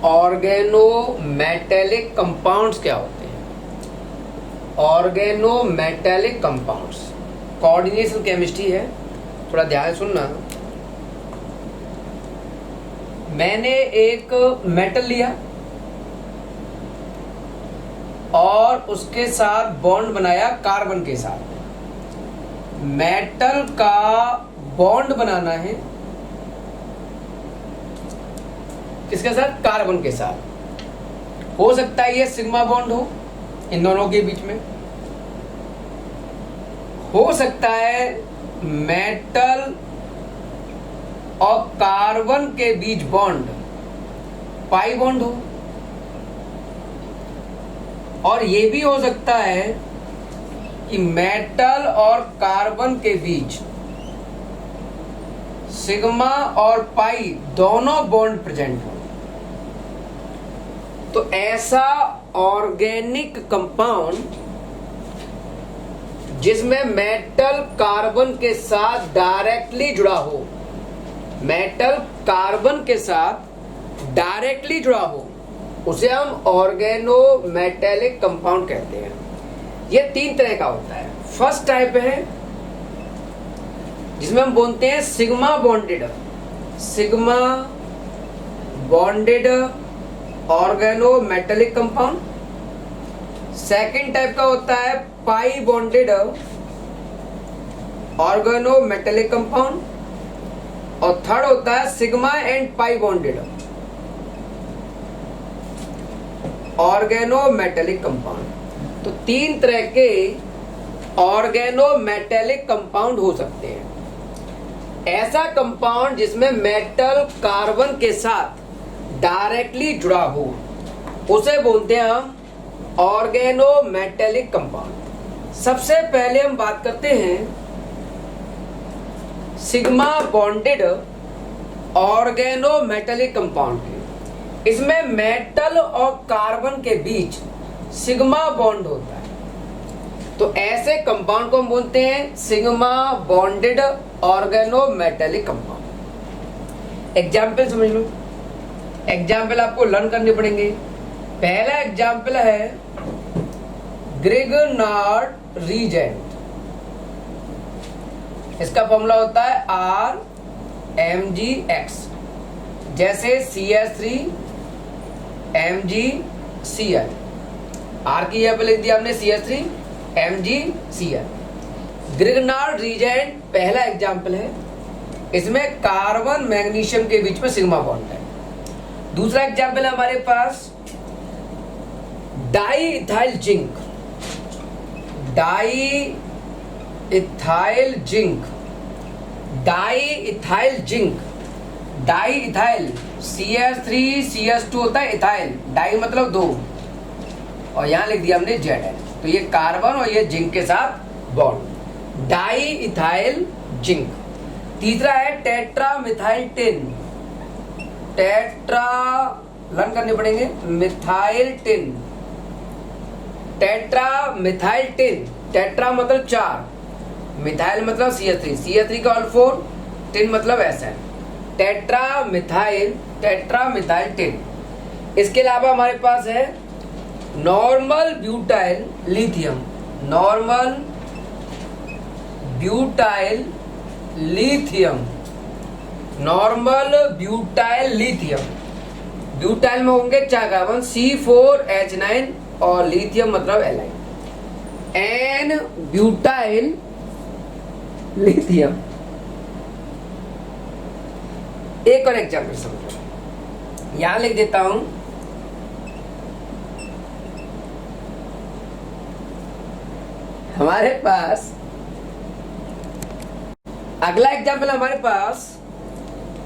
Organometallic compounds क्या होते हैं? ऑर्गेनोमेटेलिक कंपाउंड्स कोऑर्डिनेशन केमिस्ट्री है, थोड़ा ध्यान सुनना। मैंने एक मेटल लिया और उसके साथ बॉन्ड बनाया कार्बन के साथ। मेटल का बॉन्ड बनाना है किसके साथ? कार्बन के साथ। हो सकता है ये सिग्मा बॉन्ड हो इन दोनों के बीच में, हो सकता है मेटल और कार्बन के बीच बॉन्ड पाई बॉन्ड हो, और ये भी हो सकता है कि मेटल और कार्बन के बीच सिग्मा और पाई दोनों बॉन्ड प्रेजेंट हो। तो ऐसा ऑर्गेनिक कंपाउंड जिसमें मेटल कार्बन के साथ डायरेक्टली जुड़ा हो, मेटल कार्बन के साथ डायरेक्टली जुड़ा हो, उसे हम ऑर्गेनोमेटेलिक कंपाउंड कहते हैं। ये 3 तरह का होता है। फर्स्ट टाइप है जिसमें हम बोलते हैं sigma bonded organometallic compound. Second type का होता है पाई बॉन्डेड ऑर्गेनोमेटेलिक कंपाउंड, और थर्ड होता है sigma and pi bonded organometallic compound. तो 3 तरह के ऑर्गेनोमेटेलिक कंपाउंड हो सकते हैं। ऐसा कंपाउंड जिसमें मेटल कार्बन के साथ डायरेक्टली जुड़ा हो, उसे बोलते हैं हम ऑर्गेनोमेटेलिक कंपाउंड। सबसे पहले हम बात करते हैं सिग्मा बॉन्डेड ऑर्गेनोमेटेलिक कंपाउंड की। इसमें मेटल और कार्बन के बीच सिग्मा बॉन्ड होता है, तो ऐसे कंपाउंड को हम बोलते हैं sigma bonded organometallic compound. Example समझ लो, एग्जाम्पल आपको लर्न करने पड़ेंगे। पहला एग्जाम्पल है ग्रिगनार्ड रीजेंट। इसका फॉर्मूला होता है RMgX, जैसे CH3 MgCl। R की यहाँ पे लिख दिया हमने CH3 MgCl। ग्रिगनार्ड रीजेंट पहला एग्जाम्पल है, इसमें कार्बन मैग्नीशियम के बीच में सिग्मा बॉन्ड है। दूसरा एग्जाम्पल है हमारे पास di ethyl zinc. Di ethyl CH3 CH2 होता है, इथाइल डाई मतलब 2, और यहां लिख दिया हमने ZN। तो ये कार्बन और ये जिंक के साथ बॉन्ड, डाई इथाइल जिंक। तीसरा है टेट्रा मिथाइल टिन। लर्न करने पड़ेंगे। Tetra methyl tin. टेट्रा मतलब 4, मिथाइल मतलब CH3 का ऑल 4, टिन मतलब SN। Tetra methyl tin. इसके अलावा हमारे पास है नॉर्मल ब्यूटाइल लिथियम। ब्यूटाइल में होंगे 4 कार्बन, C4H9, और लिथियम मतलब Li। N butyl lithium. एक और एग्जाम्पल समझो, यहां लिख देता हूं हमारे पास अगला एग्जाम्पल हमारे पास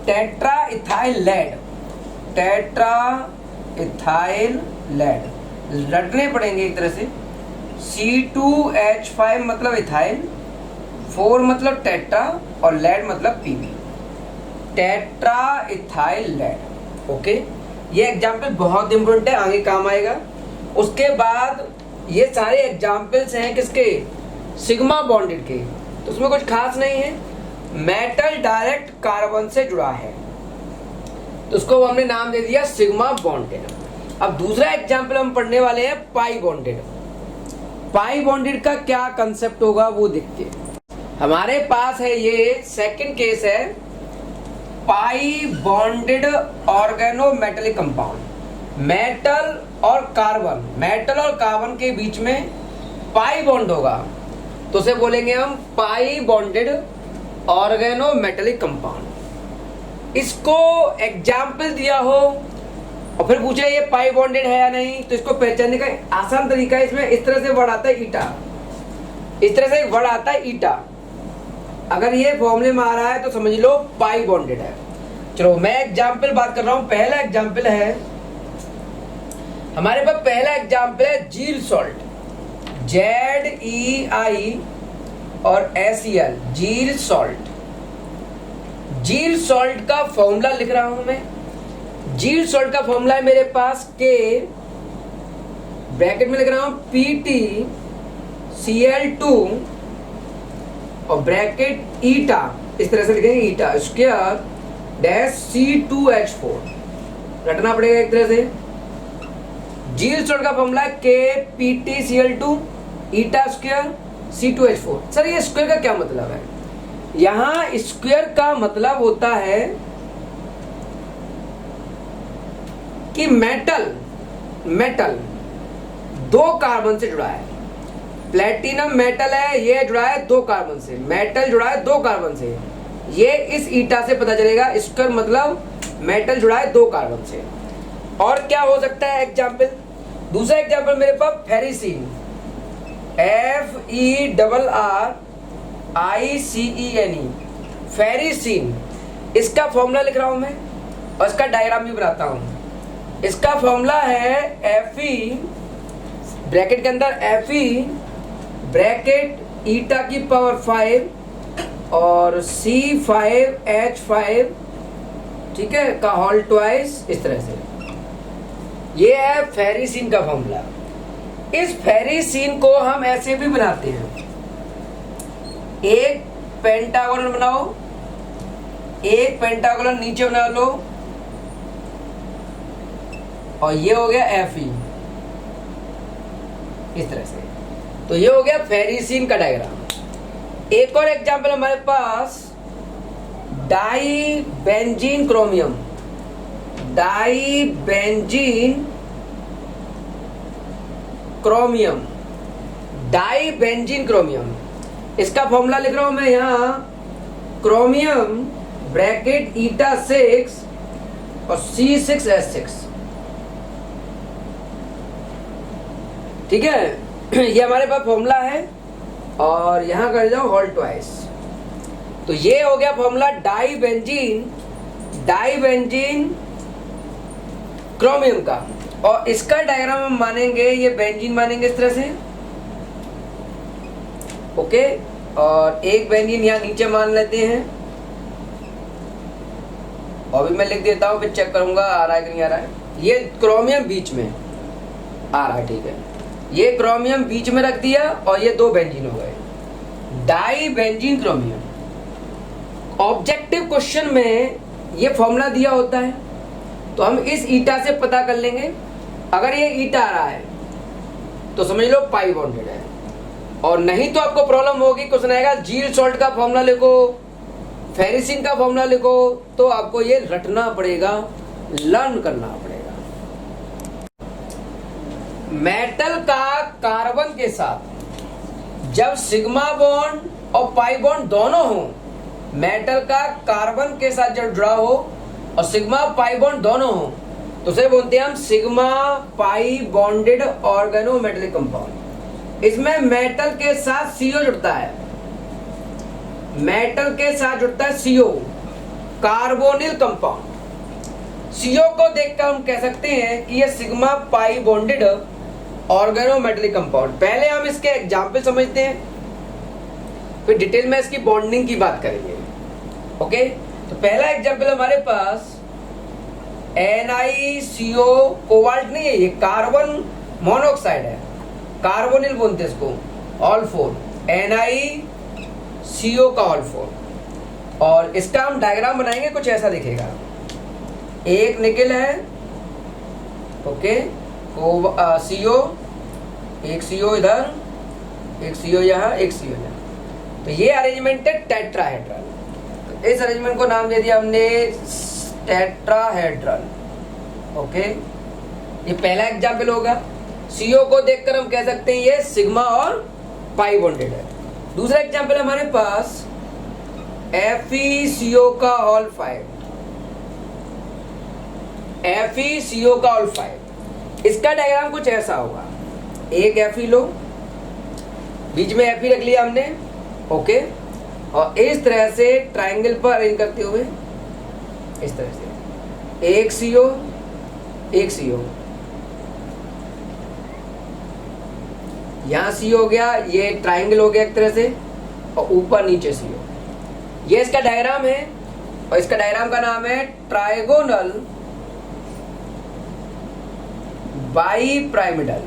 टेट्रा इथाइल लेड। रटने पड़ेंगे एक तरह से। C2H5 मतलब इथाइल, 4 मतलब टेट्रा, और लेड मतलब Pb। Tetra ethyl lead. Okay, ये एग्जाम्पल बहुत इंपॉर्टेंट है, आगे काम आएगा। उसके बाद ये सारे एग्जाम्पल्स हैं किसके? सिग्मा बॉन्डेड के। तो उसमें कुछ खास नहीं है, मेटल डायरेक्ट कार्बन से जुड़ा है। तो उसको हमने नाम दे दिया सिग्मा बॉन्डेड। अब दूसरा एग्जाम्पल हम पढ़ने वाले हैं पाई बॉन्डेड। पाई बॉन्डेड का क्या कंसेप्ट होगा वो देखते हैं। हमारे पास है ये सेकंड केस है, पाई बॉन्डेड ऑर्गेनोमेटेलिक कंपाउंड। मेटल और कार्बन के बीच में पाई बॉन्ड होगा तो उसे बोलेंगे हम पाई बॉन्डेड ऑर्गेनोमेटेलिक कंपाउंड। इसको एग्जाम्पल दिया हो और फिर पूछे ये पाई बॉन्डेड है या नहीं, तो इसको पहचानने का आसान तरीका है, इसमें इस तरह से वर्ड आता है ईटा, इस तरह से एक वर्ड आता है ईटा। अगर ये फॉर्मूले में आ रहा है तो समझ लो पाई बॉन्डेड है। चलो मैं एग्जाम्पल बात कर रहा हूं। पहला एग्जाम्पल है हमारे पास, पहला एग्जाम्पल है जील सॉल्ट, ZEI और SEL, जील सॉल्ट। जील सॉल्ट का फॉर्मूला लिख रहा हूं मैं। जील सॉल्ट का फॉर्मूला है मेरे पास के, ब्रैकेट में लिख रहा हूं PtCl2 और ब्रैकेट ईटा, इस तरह से लिखेंगे ईटा स्क्वायर डैश C2H4, रटना पड़ेगा एक तरह से। जील सॉल्ट का फॉर्मूला है KPtCl2 ईटा स्क्वायर C2H4। सर ये स्क्वायर का क्या मतलब है? यहां स्क्वायर का मतलब होता है कि मेटल दो कार्बन से जुड़ा है। प्लेटिनम मेटल है, ये जुड़ा है दो कार्बन से, मेटल जुड़ा है दो कार्बन से। ये इस ईटा से पता चलेगा, स्क्वायर मतलब मेटल जुड़ा है दो कार्बन से। और क्या हो सकता है एग्जाम्पल? दूसरा एग्जाम्पल मेरे पास फेरिसीन, FERRICENE, फेरिसीन। इसका फॉर्मूला लिख रहा हूं मैं और इसका डायग्राम भी बनाता हूं। इसका फॉर्मूला है Fe, ब्रैकेट के अंदर Fe ब्रैकेट ईटा की पावर 5 और C5H5, ठीक है, का होल ट्वाइस, इस तरह से। ये है फेरिसीन का फॉर्मूला। इस फेरिसीन को हम ऐसे भी बनाते हैं, एक पेंटागोनल बनाओ, एक पेंटागोनल नीचे बना लो और ये हो गया Fe, इस तरह से। तो ये हो गया फेरिसीन का डायग्राम। एक और एग्जांपल हमारे पास di benzene chromium, dibenzene chromium, dibenzene chromium. इसका फॉर्मूला लिख रहा हूं मैं यहां, क्रोमियम ब्रैकेट ईटा 6 और C6H6, ठीक है। ये हमारे पास फॉर्मूला है और यहां कर जाओ होल ट्वाइस। तो ये हो गया फॉर्मूला डाईबेंजीन क्रोमियम का। और इसका डायग्राम हम मानेंगे, ये बेंजीन मानेंगे इस तरह से, ओके। और एक बेंजीन यहां नीचे मान लेते हैं और भी मैं लिख देता हूं, फिर चेक करूंगा आ रहा है कि नहीं आ रहा है। ये क्रोमियम बीच में आ रहा है, ठीक है। ये क्रोमियम बीच में रख दिया और ये दो बेंजीन हो गए, डाईबेंजीन क्रोमियम। ऑब्जेक्टिव क्वेश्चन में ये फॉर्मूला दिया होता है तो हम इस ईटा से पता कर लेंगे। अगर ये ईटा आ रहा है तो समझ लो पाई बॉन्डेड है, और नहीं तो आपको प्रॉब्लम होगी। क्वेश्चन आएगा जील सॉल्ट का फॉर्मूला लिखो, फेरिसीन का फॉर्मूला लिखो, तो आपको ये रटना पड़ेगा, लर्न करना पड़ेगा। मेटल का कार्बन के साथ जब सिग्मा बॉन्ड और पाई बॉन्ड दोनों हो, मेटल का कार्बन के साथ जब जुड़ा हो और सिग्मा पाई बॉन्ड दोनों हो, तो उसे बोलते हैं हम sigma pi bonded organometallic compound. इसमें मेटल के साथ CO जुड़ता है, मेटल के साथ जुड़ता है CO, कार्बोनिल कंपाउंड। CO को देखकर हम कह सकते हैं कि ये sigma pi bonded organometallic compound. पहले हम इसके एग्जाम्पल समझते हैं, फिर डिटेल में इसकी बॉन्डिंग की बात करेंगे, ओके। तो पहला एग्जाम्पल हमारे पास NiCO, कोबाल्ट नहीं है, ये कार्बन मोनोऑक्साइड है, कार्बोनिल बोलते हैं इसको, ऑल 4, NiCO का ऑल 4। और इसका हम डायग्राम बनाएंगे, कुछ ऐसा दिखेगा। एक निकेल है, ओके, CO, एक CO इधर, एक CO यहाँ, एक CO यहाँ। तो ये अरेंजमेंट है टेट्राहेड्रल। तो इस अरेंजमेंट को नाम दे दिया हमने टेट्राहेड्रल, ओके। ये पहला एग्जाम्पल होगा। CO को देखकर हम कह सकते हैं ये सिग्मा और पाई बॉन्डेड है। दूसरा एग्जाम्पल हमारे पास FeCO का ऑल 5, FeCO का ऑल 5। इसका डायग्राम कुछ ऐसा होगा, एक Fe लो, बीच में Fe रख लिया हमने, ओके, और इस तरह से ट्रायंगल पर अरेंज करते हुए इस तरह से एक CO, एक CO, यहां CO हो गया, ये ट्रायंगल हो गया एक तरह से, और ऊपर नीचे CO। ये इसका डायग्राम है, और इसका डायग्राम का नाम है trigonal bipyramidal.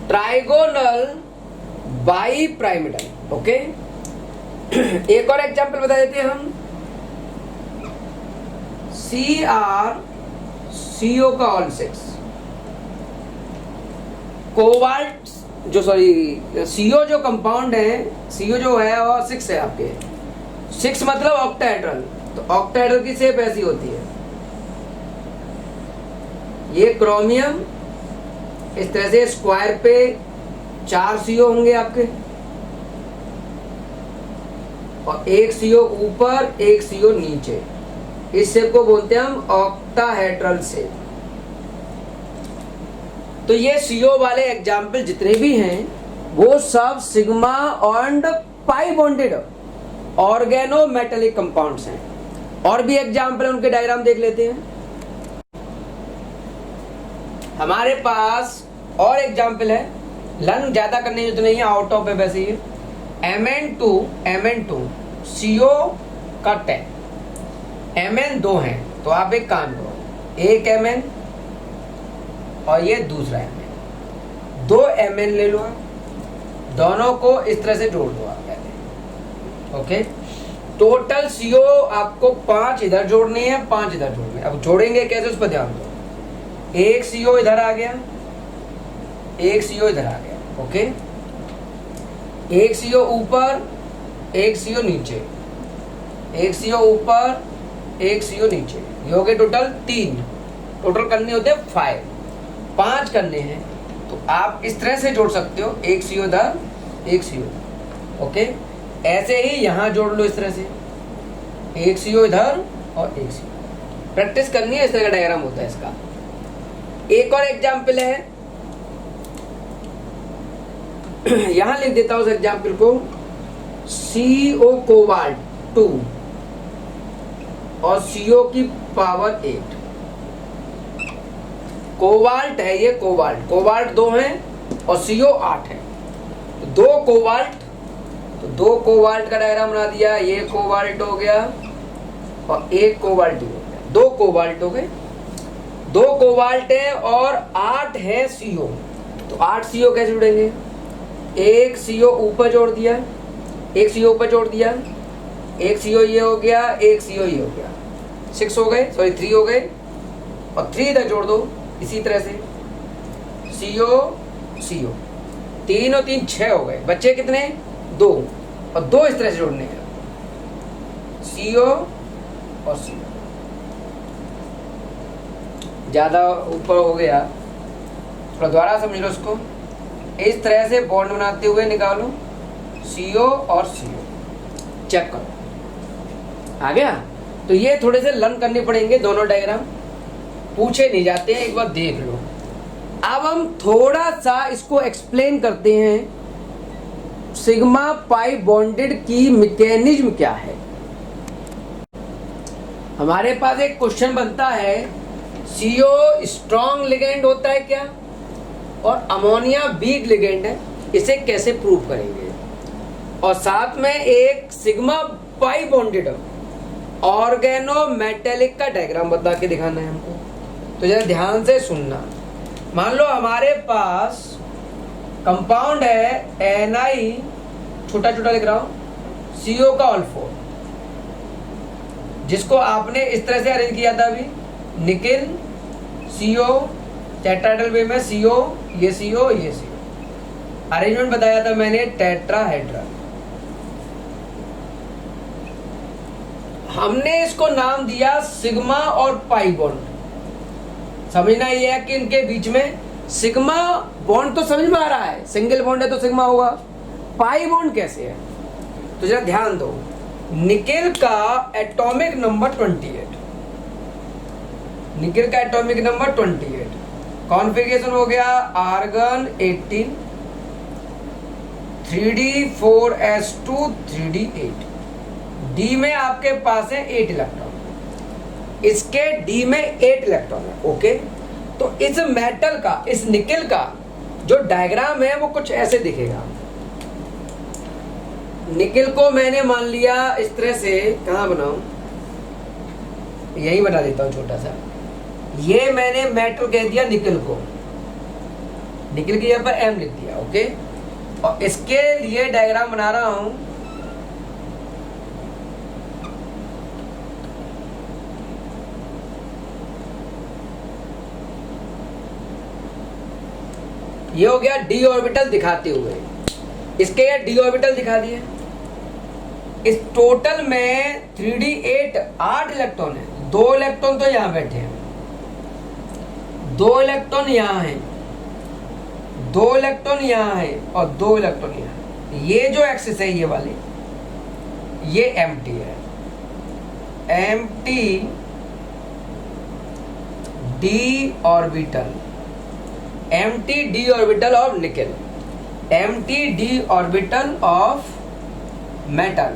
Trigonal bipyramidal, okay. एक और एग्जांपल बता देते हैं हम, CrCO का ऑल 6, कोबाल्ट जो CO जो कंपाउंड है, CO जो है वो 6 है आपके, 6 मतलब ऑक्टाहेड्रल। तो ऑक्टाहेड्रल की शेप ऐसी होती है, ये क्रोमियम इस तरह से स्क्वायर पे 4 CO होंगे आपके, और एक CO ऊपर, एक CO नीचे। इस शेप को बोलते हैं हम ऑक्टाहेड्रल शेप। तो ये CO वाले एग्जाम्पल जितने भी हैं वो सब sigma and pi bonded organo metallic compounds हैं। और भी एग्जाम्पल उनके डायग्राम देख लेते हैं। हमारे पास और एग्जाम्पल है, लर्न ज्यादा करने की जरूरत नहीं है, आउट ऑफ है वैसे ही। Mn2 CO का 10, Mn 2 है, तो आप एक काम करो, एक Mn और ये दूसरा Mn, 2 Mn ले लो, दोनों को इस तरह से जोड़ दो आप पहले, ओके। टोटल CO आपको 5 इधर जोड़ने हैं, 5 इधर जोड़ने हैं। अब जोड़ेंगे कैसे उस पर ध्यान दो, एक CO इधर आ गया, एक CO इधर आ गया, ओके, एक CO ऊपर, एक CO नीचे, एक CO ऊपर, एक CO नीचे, ये हो गए टोटल 3। टोटल करने होते हैं 5 करने हैं, तो आप इस तरह से जोड़ सकते हो, एक CO इधर, एक CO, ओके। ऐसे ही यहां जोड़ लो इस तरह से, एक CO इधर और एक CO। प्रैक्टिस करनी है, इस तरह का डायग्राम होता है इसका। एक और एग्जाम्पल है, यहां लिख देता हूं उस एग्जाम्पल को, CO कोबाल्ट 2 और CO की पावर 8। कोबाल्ट है ये, कोबाल्ट 2 है और CO 8 है, तो 2 कोबाल्ट, तो 2 कोबाल्ट का डायग्राम बना दिया। ये कोबाल्ट हो गया और एक कोबाल्ट हो गया, 2 कोबाल्ट हो गए, 2 कोबाल्ट है और 8 है CO। तो 8 CO कैसे जुड़ेंगे, एक CO ऊपर जोड़ दिया, एक CO ऊपर जोड़ दिया, एक CO ये हो गया, एक CO ये हो गया, 6 हो गए, 3 हो गए, और 3 इधर जोड़ दो इसी तरह से, CO 3 और 3 6 हो गए, बच्चे कितने 2, और 2 इस तरह से जोड़ने हैं, CO और CO। ज्यादा ऊपर हो गया, थोड़ा दोबारा समझ लो इसको। इस तरह से बॉन्ड बनाते हुए निकालो, CO और CO, चेक करो आ गया। तो ये थोड़े से लर्न करने पड़ेंगे, दोनों डायग्राम पूछे नहीं जाते हैं, एक बार देख लो। अब हम थोड़ा सा इसको एक्सप्लेन करते हैं, सिग्मा पाई बॉन्डेड की मैकेनिज्म क्या है। हमारे पास एक क्वेश्चन बनता है, CO स्ट्रॉन्ग लिगेंड होता है क्या, और अमोनिया वीक लिगेंड है, इसे कैसे प्रूव करेंगे। और साथ में एक sigma pi bonded organo metallic का डायग्राम बता के दिखाना है हमको। तो जरा ध्यान से सुनना। मान लो हमारे पास कंपाउंड है Na, छोटा छोटा लिख रहा हूं, CO का ऑल 4, जिसको आपने इस तरह से अरेंज किया था अभी, निकिल CO टेट्राहेड्रल वे में, CO ये CO ये CO, अरेंजमेंट बताया था मैंने टेट्राहेड्रल। हमने इसको नाम दिया सिग्मा और पाई बॉन्ड। समझना ये है कि इनके बीच में सिग्मा बॉन्ड तो समझ में आ रहा है, सिंगल बॉन्ड है तो सिग्मा होगा, पाई बॉन्ड कैसे है? तो जरा ध्यान दो, निकेल का एटॉमिक नंबर 28, निकेल का एटॉमिक नंबर 28, कॉन्फ़िगरेशन हो गया आर्गन 18, 3d4s2 3d8, डी में आपके पास है 8 इलेक्ट्रॉन, इसके डी में 8 इलेक्ट्रॉन है। ओके, तो इस मेटल का, इस निकेल का जो डायग्राम है वो कुछ ऐसे दिखेगा। निकेल को मैंने मान लिया इस तरह से, कहां बनाऊं, यही बना देता हूं छोटा सा। ये मैंने मेटल कह दिया निकेल को, निकेल की जगह पर M लिख दिया। ओके, और इसके लिए डायग्राम बना रहा हूं। ये हो गया d ऑर्बिटल दिखाते हुए, इसके ये d ऑर्बिटल दिखा दिए। इस टोटल में 3d8 8 इलेक्ट्रॉन है, 2 इलेक्ट्रॉन तो यहां बैठे हैं, 2 इलेक्ट्रॉन यहां है, 2 इलेक्ट्रॉन यहां है और 2 इलेक्ट्रॉन यहां। ये जो एक्सिस है ये वाली, ये एम्प्टी है, empty d orbital, empty d orbital of nickel, empty d orbital of metal,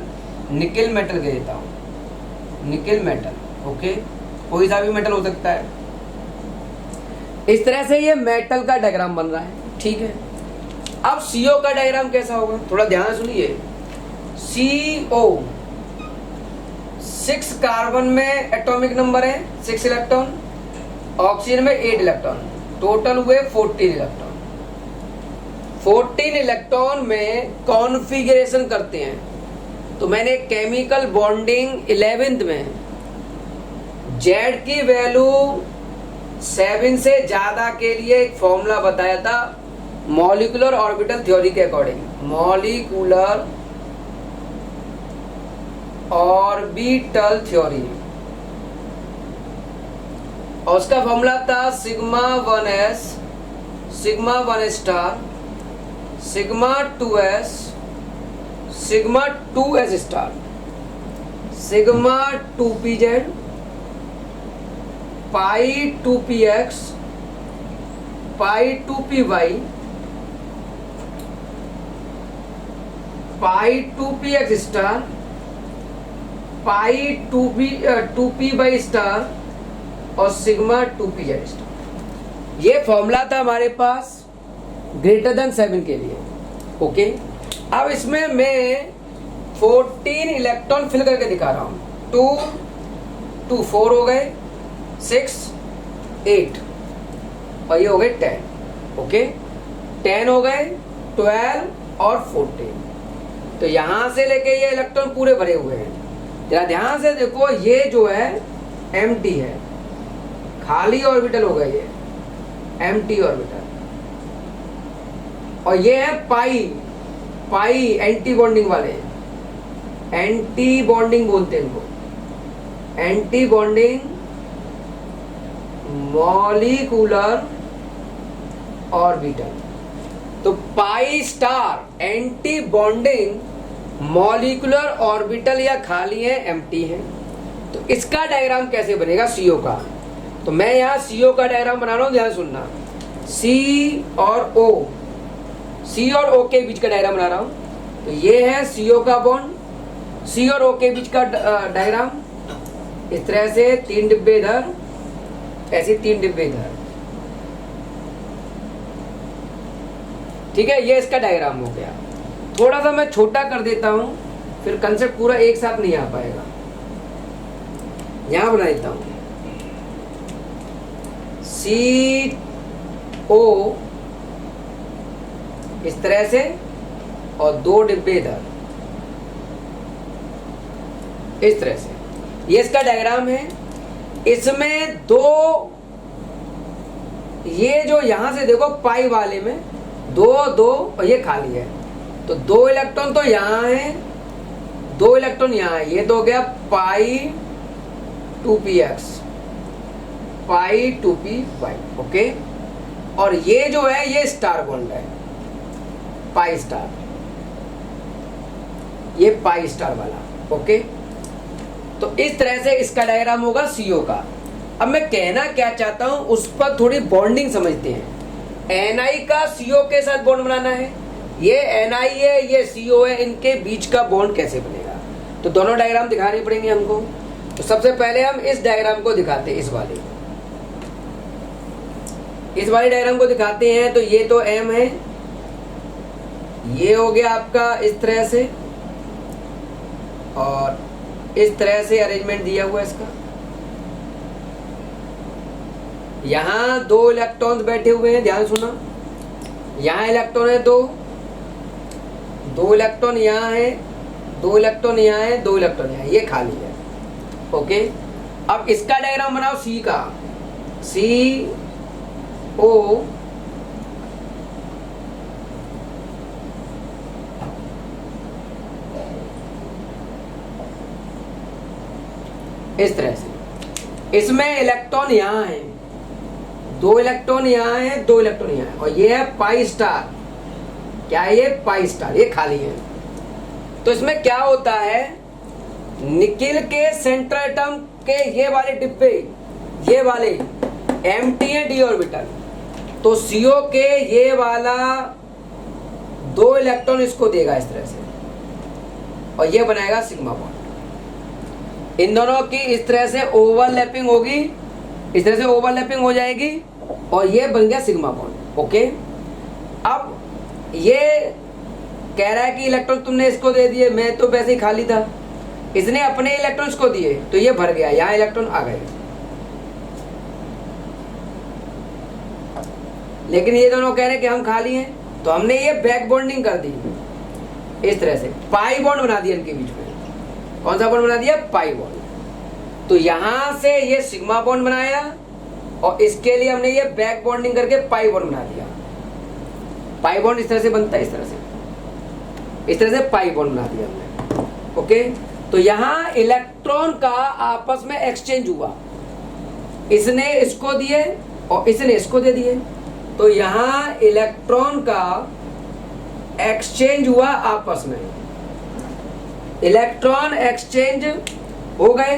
nickel metal कह देता हूं, निकेल मेटल। ओके, कोई सा भी मेटल हो सकता है। इस तरह से ये मेटल का डायग्राम बन रहा है। ठीक है, अब CO का डायग्राम कैसा होगा, थोड़ा ध्यान सुनिए। CO 6 कार्बन में एटॉमिक नंबर है 6 इलेक्ट्रॉन, ऑक्सीजन में 8 इलेक्ट्रॉन, टोटल हुए 14 इलेक्ट्रॉन। 14 इलेक्ट्रॉन में कॉन्फ़िगरेशन करते हैं, तो मैंने केमिकल बॉन्डिंग 11th में Z की वैल्यू 7 से ज्यादा के लिए एक फॉर्मूला बताया था मॉलिक्यूलर ऑर्बिटल थ्योरी के अकॉर्डिंग, मॉलिक्यूलर ऑर्बिटल थ्योरी, और उसका फॉर्मूला था sigma 1s, sigma 1 star, sigma 2s, sigma 2s star, sigma 2pz, पाई 2px, पाई 2py, पाई 2px स्टार, पाई 2py स्टार और सिग्मा 2pz स्टार। ये फॉर्मूला था हमारे पास ग्रेटर देन 7 के लिए। ओके, अब इसमें मैं 14 इलेक्ट्रॉन फिल करके दिखा रहा हूं। 2 4 हो गए, 6 8 और ये हो गए 10। ओके, 10 हो गए, 12 और 14। तो यहां से लेके ये इलेक्ट्रॉन पूरे भरे हुए हैं। जरा ध्यान से देखो, ये जो है एम्प्टी है, खाली ऑर्बिटल होगा ये, एम्प्टी ऑर्बिटल, और ये है पाई, पाई एंटी बॉन्डिंग वाले, एंटी बॉन्डिंग बोलते हैं इनको, एंटी बॉन्डिंग मॉलिक्यूलर ऑर्बिटल। तो pi star anti bonding molecular orbital या खाली है, एम्प्टी है। तो इसका डायग्राम कैसे बनेगा CO का, तो मैं यहाँ CO का डायग्राम बना रहा हूँ, ध्यान सुनना। C और O, C और O के बीच का डायग्राम बना रहा हूँ। तो ये है CO का बॉन्ड, C और O के बीच का डायग्राम, इस तरह से 3 डिब्बे इधर, ऐसे 3 डिब्बे इधर। ठीक है, ये इसका डायग्राम हो गया। थोड़ा सा मैं छोटा कर देता हूं, फिर कंसेप्ट पूरा एक साथ नहीं आ पाएगा। यहां बना देता हूं, CO इस तरह से और 2 डिब्बे इधर, इस तरह से। ये इसका डायग्राम है। इसमें दो, ये जो यहां से देखो पाई वाले में दो दो और ये खाली है, तो 2 इलेक्ट्रॉन तो यहां है, 2 इलेक्ट्रॉन यहां है, ये तो हो गया पाई 2px, पाई 2p5, ओके। और ये जो है ये स्टार बॉन्ड है, पाई स्टार, ये पाई स्टार वाला, ओके। तो इस तरह से इसका डायग्राम होगा CO का। अब मैं कहना क्या चाहता हूं उस पर थोड़ी बॉन्डिंग समझते हैं। Ni का CO के साथ बॉन्ड बनाना है, ये Ni है, ये CO है, इनके बीच का बॉन्ड कैसे बनेगा, तो दोनों डायग्राम दिखाने पड़ेंगे हमको। तो सबसे पहले हम इस डायग्राम को दिखाते हैं, इस वाले डायग्राम को दिखाते हैं। तो ये तो M है, ये हो गया आपका इस तरह से, और इस तरह से अरेंजमेंट दिया हुआ है इसका। यहां 2 इलेक्ट्रॉन्स बैठे हुए हैं, ध्यान सुना, यहां इलेक्ट्रॉन है 2 इलेक्ट्रॉन यहां है, 2 इलेक्ट्रॉन यहां है, 2 इलेक्ट्रॉन यहां है, ये खाली है, ओके। अब इसका डायग्राम बनाओ C का, CO इस तरह से। इसमें इलेक्ट्रॉन यहां है, 2 इलेक्ट्रॉन यहां है, 2 इलेक्ट्रॉन यहां है, और ये है पाई स्टार। क्या है ये? पाई स्टार, ये खाली है। तो इसमें क्या होता है, निकिल के सेंट्रल एटम के ये वाले डिब्बे, ये वाले एम्प्टी है डी ऑर्बिटल, तो CO के ये वाला 2 इलेक्ट्रॉन इसको देगा इस तरह से, और ये बनाएगा सिग्मा बॉन्ड। इन दोनों की इस तरह से ओवरलैपिंग होगी, इस तरह से ओवरलैपिंग हो जाएगी, और ये बन गया सिग्मा बॉन्ड, ओके। अब ये कह रहा है कि इलेक्ट्रॉन तुमने इसको दे दिए, मैं तो वैसे ही खाली था, इसने अपने इलेक्ट्रॉन इसको दिए, तो ये भर गया, यहां इलेक्ट्रॉन आ गए। लेकिन ये दोनों कह रहे हैं कि हम खाली हैं, तो हमने ये बैक बॉन्डिंग कर दी, इस तरह से पाई बॉन्ड बना दिया इनके बीच में। कौन सा बॉन्ड बना दिया? Pi bond. तो यहां से ये सिग्मा बॉन्ड बनाया, और इसके लिए हमने ये बैक बॉन्डिंग करके पाई बॉन्ड बना दिया। पाई बॉन्ड इस तरह से बनता है, इस तरह से पाई बॉन्ड बना दिया हमने, ओके। तो यहां इलेक्ट्रॉन का आपस में एक्सचेंज हुआ, इसने इसको दिए और इसने इसको दे दिए, तो यहां इलेक्ट्रॉन का एक्सचेंज हुआ आपस में, इलेक्ट्रॉन एक्सचेंज हो गए।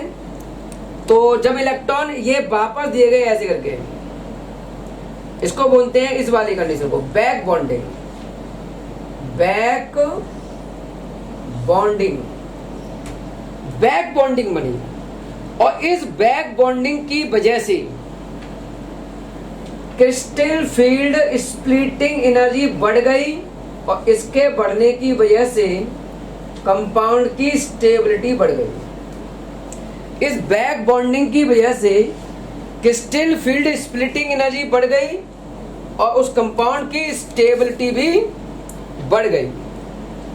तो जब इलेक्ट्रॉन ये वापस दिए गए ऐसे करके, इसको बोलते हैं, इस वाली कंडीशन को back bonding, back bonding, back bonding बनी। और इस बैक बॉन्डिंग की वजह से क्रिस्टल फील्ड स्प्लिटिंग एनर्जी बढ़ गई, और इसके बढ़ने की वजह से कंपाउंड की स्टेबिलिटी बढ़ गई। इस बैक बॉन्डिंग की वजह से क्रिस्टल फील्ड स्प्लिटिंग एनर्जी बढ़ गई, और उस कंपाउंड की स्टेबिलिटी भी बढ़ गई।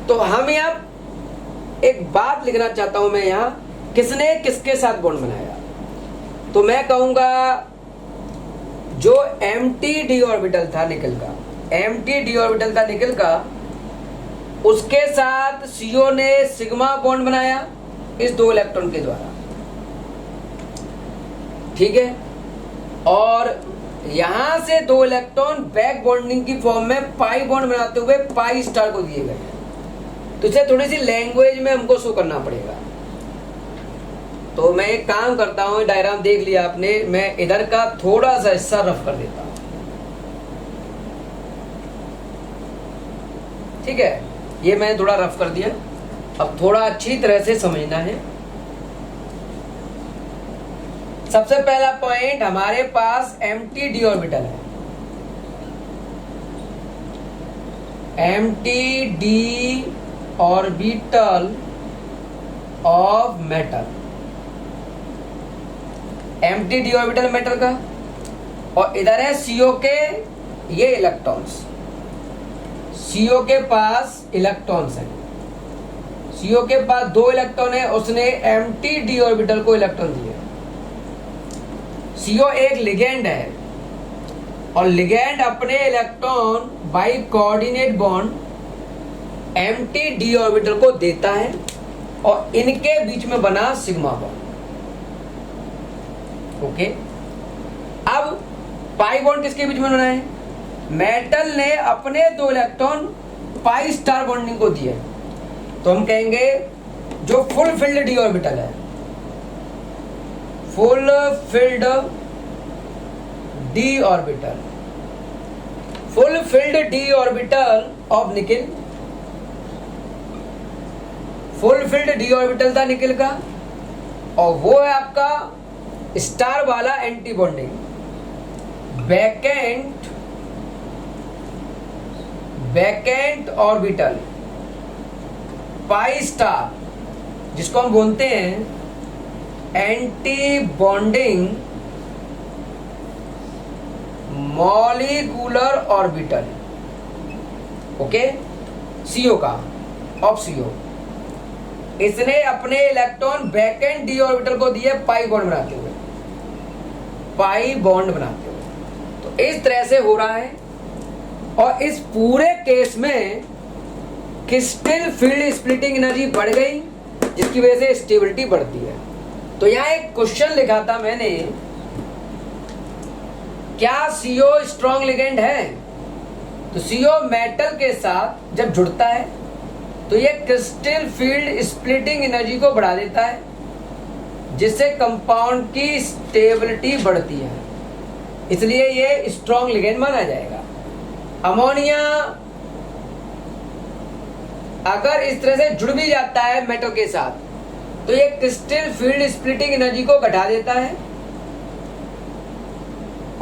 तो हम यहाँ एक बात लिखना चाहता हूं मैं, यहाँ किसने किसके साथ बॉन्ड बनाया, तो मैं कहूंगा जो एम्प्टी डी ऑर्बिटल था निकल का, एम्प्टी डी ऑर्बिटल था निकल का, उसके साथ CO ने सिग्मा बॉन्ड बनाया इस 2 इलेक्ट्रॉन के द्वारा, ठीक है। और यहां से 2 इलेक्ट्रॉन बैक बॉन्डिंग की फॉर्म में पाई बॉन्ड बनाते हुए पाई स्टार को दिए गए। तो इसे थोड़ी सी लैंग्वेज में हमको शो करना पड़ेगा। तो मैं एक काम करता हूं, डायग्राम देख लिया आपने, मैं इधर का थोड़ा सा हिस्सा रफ कर देता हूं, ठीक है। ये मैंने थोड़ा रफ कर दिया, अब थोड़ा अच्छी तरह से समझना है। सबसे पहला पॉइंट, हमारे पास एम्प्टी डी ऑर्बिटल है, empty D orbital of metal, empty D orbital metal का, और इधर है CO के ये इलेक्ट्रॉन्स, CO के पास इलेक्ट्रॉन्स हैं, CO के पास 2 इलेक्ट्रॉन है, उसने एम्प्टी d ऑर्बिटल को इलेक्ट्रॉन दिया। CO एक लिगेंड है और लिगेंड अपने electron by coordinate bond empty d orbital को देता है और इनके बीच में बना सिग्मा बॉन्ड। ओके, अब पाई बॉन्ड किसके बीच में बना है? मेटल ने अपने 2 इलेक्ट्रॉन पाई स्टार बॉन्डिंग को दिए, तो हम कहेंगे जो फुल फिल्ड d ऑर्बिटल है, full filled d orbital, full filled d orbital of nickel, full filled d orbital था निकिल का, और वो है आपका स्टार वाला anti bonding vacant orbital pi star, जिसको हम बोलते हैं anti bonding molecular orbital. Okay, CO का ऑफ CO, इसने अपने इलेक्ट्रॉन वैकेंट d ऑर्बिटल को दिए पाई बॉन्ड बनाते हुए, पाई बॉन्ड बनाते हुए। तो इस तरह से हो रहा है, और इस पूरे केस में क्रिस्टल फील्ड स्प्लिटिंग एनर्जी बढ़ गई, जिसकी वजह से स्टेबिलिटी बढ़ती है। तो यहाँ एक क्वेश्चन लिखा था मैंने, क्या CO स्ट्रॉन्ग लिगेंड है? तो CO मेटल के साथ जब जुड़ता है तो ये क्रिस्टल फील्ड स्प्लिटिंग एनर्जी को बढ़ा देता है, जिससे कंपाउंड की स्टेबिलिटी बढ़ती है, इसलिए ये स्ट्रॉन्ग लिगेंड माना जाएगा। अमोनिया अगर इस तरह से जुड़ भी जाता है मेटल के साथ, तो ये क्रिस्टल फील्ड स्प्लिटिंग एनर्जी को घटा देता है,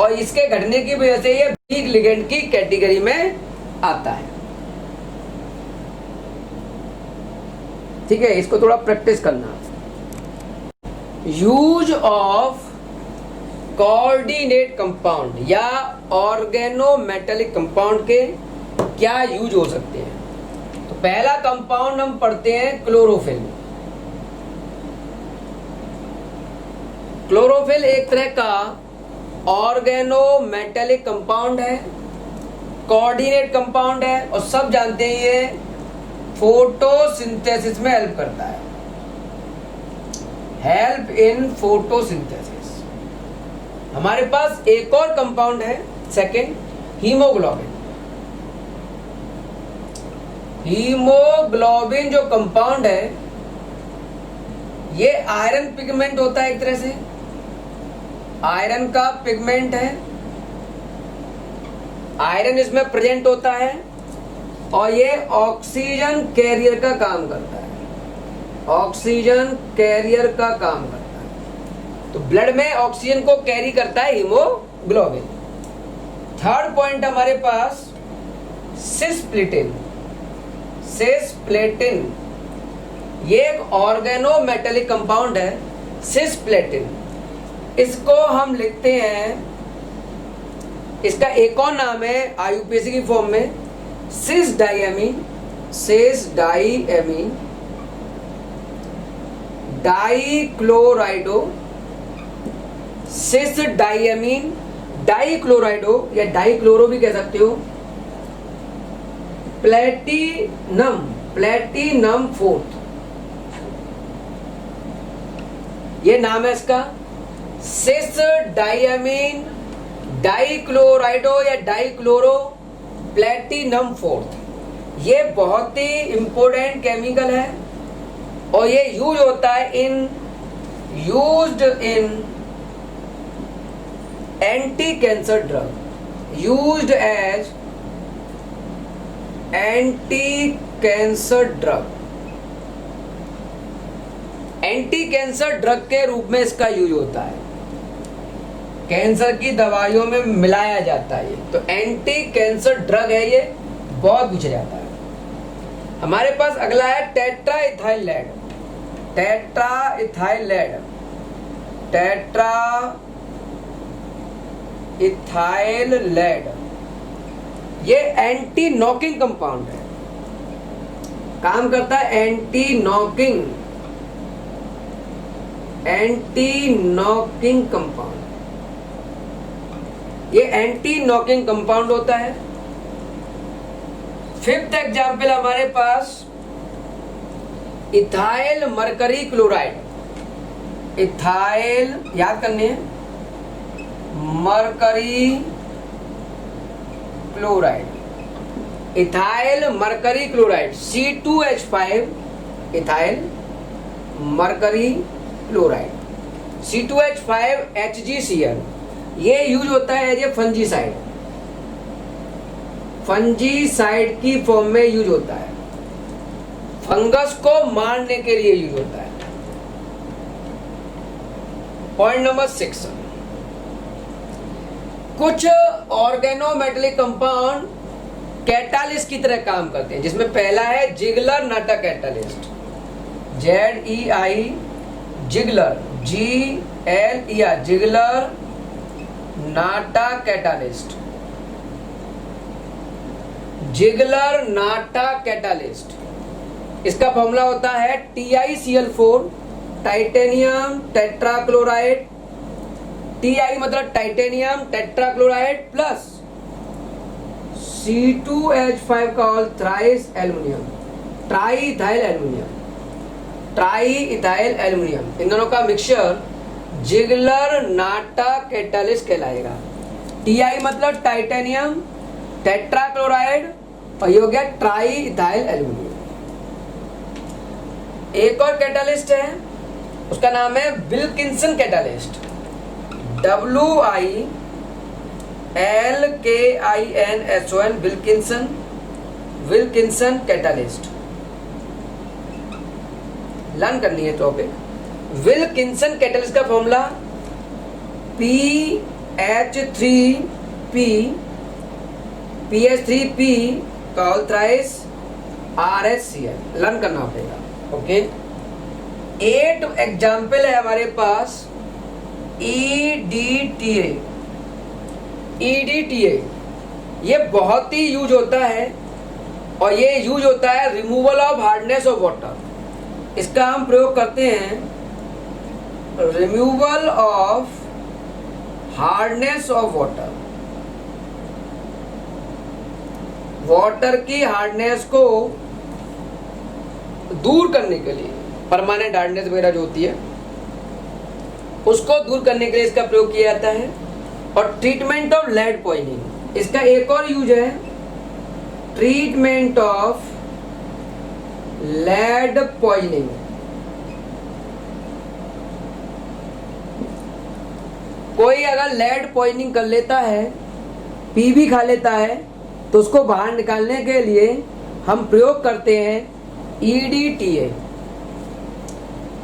और इसके घटने की वजह से ये वीक लिगेंड की कैटेगरी में आता है। ठीक है, इसको थोड़ा प्रैक्टिस करना। यूज ऑफ कोऑर्डिनेट कंपाउंड या ऑर्गेनोमेटेलिक कंपाउंड के क्या यूज हो सकते हैं? तो पहला कंपाउंड हम पढ़ते हैं क्लोरोफिल। क्लोरोफिल एक तरह का ऑर्गेनोमेटेलिक कंपाउंड है, कोऑर्डिनेट कंपाउंड है, और सब जानते हैं ये फोटोसिंथेसिस में हेल्प करता है, हेल्प इन फोटोसिंथेसिस। हमारे पास एक और कंपाउंड है सेकंड, हीमोग्लोबिन। हीमोग्लोबिन जो कंपाउंड है, ये आयरन पिगमेंट होता है, एक तरह से आयरन का पिगमेंट है, आयरन इसमें प्रेजेंट होता है, और ये ऑक्सीजन कैरियर का काम करता है, ऑक्सीजन कैरियर का काम करता है। तो ब्लड में ऑक्सीजन को कैरी करता है हीमोग्लोबिन। थर्ड पॉइंट हमारे पास सिस्प्लेटिन। सिस्प्लेटिन ये एक ऑर्गेनोमेटेलिक कंपाउंड है, सिस्प्लेटिन। इसको हम लिखते हैं, इसका एक और नाम है IUPAC की फॉर्म में सिस डाइएमीन, सिस डाइएमीन डाइक्लोराइडो, सिस डाइएमीन डाइक्लोराइडो या डाइक्लोरो भी कह सकते हो, प्लेटिनम, प्लेटिनम फोर्थ, ये नाम है इसका, सिस डाइएमीन डाइक्लोराइडो या डाइक्लोरो प्लेटिनम फोर्थ। ये बहुत ही इंपॉर्टेंट केमिकल है, और ये यूज होता है used in anti cancer drug, used as anti cancer drug, anti cancer drug के रूप में इसका यूज होता है, कैंसर की दवाइयों में मिलाया जाता है। तो एंटी कैंसर ड्रग है, ये बहुत पूछा जाता है। हमारे पास अगला है tetra ethyl lead, tetra ethyl lead, tetra ethyl lead, ये एंटी नॉकिंग कंपाउंड है, काम करता है एंटी नॉकिंग कंपाउंड। ये एंटी नॉकिंग कंपाउंड होता है। फिफ्थ एग्जाम्पल हमारे पास इथाइल मरकरी क्लोराइड। इथाइल याद करने है, mercury chloride, ethyl mercury chloride C2H5, ethyl mercury chloride C2H5HgCl। ये यूज होता है एज ए फंजीसाइड, फंजीसाइड की फॉर्म में यूज होता है, फंगस को मारने के लिए यूज होता है। पॉइंट नंबर 6, कुछ ऑर्गेनोमेटेलिक कंपाउंड कैटालिस्ट की तरह काम करते हैं, जिसमें पहला है Ziegler Natta catalyst, ZEI Ziegler, GLER Ziegler Natta catalyst. Ziegler Natta catalyst, इसका फॉर्मूला होता है TiCl4 टाइटेनियम टेट्राक्लोराइड। Ti मतलब टाइटेनियम टेट्राक्लोराइड प्लस C2H5 का all thrice aluminium, triethyl aluminium, triethyl aluminium, इन दोनों का मिक्सचर जिगलर नाटा कैटालिस्ट कहलाएगा। Ti मतलब टाइटेनियम टेट्राक्लोराइड और ये हो गया ट्राईइथाइल एल्युमिनियम। एक और कैटालिस्ट है, उसका नाम है Wilkinson catalyst, WILKINSON, Wilkinson catalyst. Learn करनी है टॉपिक। विल्किंसन कैटालिस्ट का फॉर्मूला PH3P का ऑल थ्राइस RHCl, लर्न करना पड़ेगा। ओके, 8 एग्जाम्पल है हमारे पास EDTA। ये बहुत ही यूज होता है और ये यूज होता है removal of hardness of water. इसका हम प्रयोग करते हैं removal of hardness of water, water की हार्डनेस को दूर करने के लिए, परमानेंट हार्डनेस वगैरह जो होती है उसको दूर करने के लिए इसका प्रयोग किया जाता है। और ट्रीटमेंट ऑफ लेड पॉइजनिंग, इसका एक और यूज है, ट्रीटमेंट ऑफ लेड पॉइजनिंग। कोई अगर लेड पॉइजनिंग कर लेता है, पी भी खा लेता है, तो उसको बाहर निकालने के लिए हम प्रयोग करते हैं EDTA।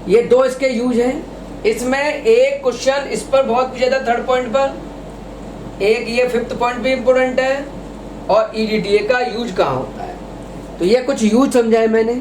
ये 2 इसके यूज हैं। इसमें एक क्वेश्चन इस पर बहुत पूछा था, 3rd पॉइंट पर, एक ये 5th पॉइंट भी इंपोर्टेंट है, और EDTA का यूज कहाँ होता है। तो ये कुछ यूज समझाए मैंने।